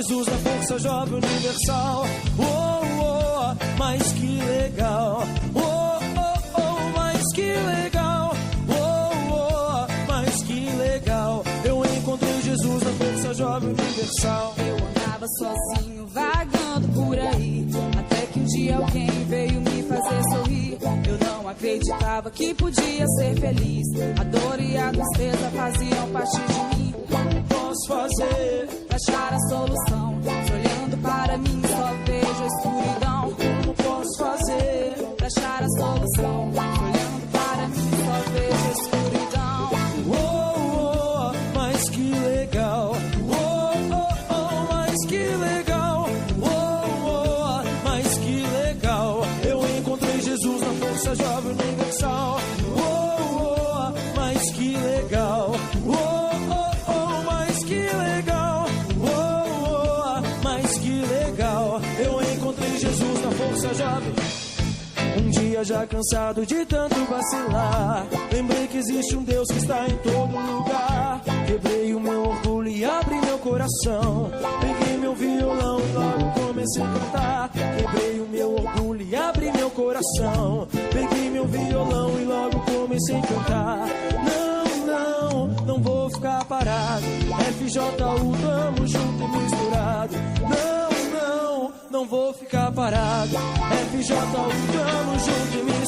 Jesus na Força Jovem Universal. Mas que legal. Mas que legal. Mas que legal. Eu encontrei Jesus na Força Jovem Universal. Eu andava sozinho, vagando por aí, até que um dia alguém veio me fazer sorrir. Eu não acreditava que podia ser feliz. A dor e a tristeza faziam parte de mim. Como posso fazer pra achar a solução? Se olhando para mim só vejo a escuridão. Como posso fazer pra achar a solução? Se olhando para mim só vejo a escuridão. Mas que legal. Mas que legal. Mas que legal. Eu encontrei Jesus na Força Jovem Universal. Mas que legal. Mas que legal. Mas que legal. Eu encontrei Jesus na Força Jovem. Um dia já cansado de tanto vacilar, lembrei que existe um Deus que está em todo lugar. Quebrei o meu orgulho e abri meu coração. Peguei meu violão e logo comecei a cantar. Quebrei o meu orgulho e abri meu coração. Peguei meu violão e logo comecei a cantar. Não vou ficar parado. FJU, tamo junto e misturado. Não vou ficar parado. FJU, tamo junto e misturado.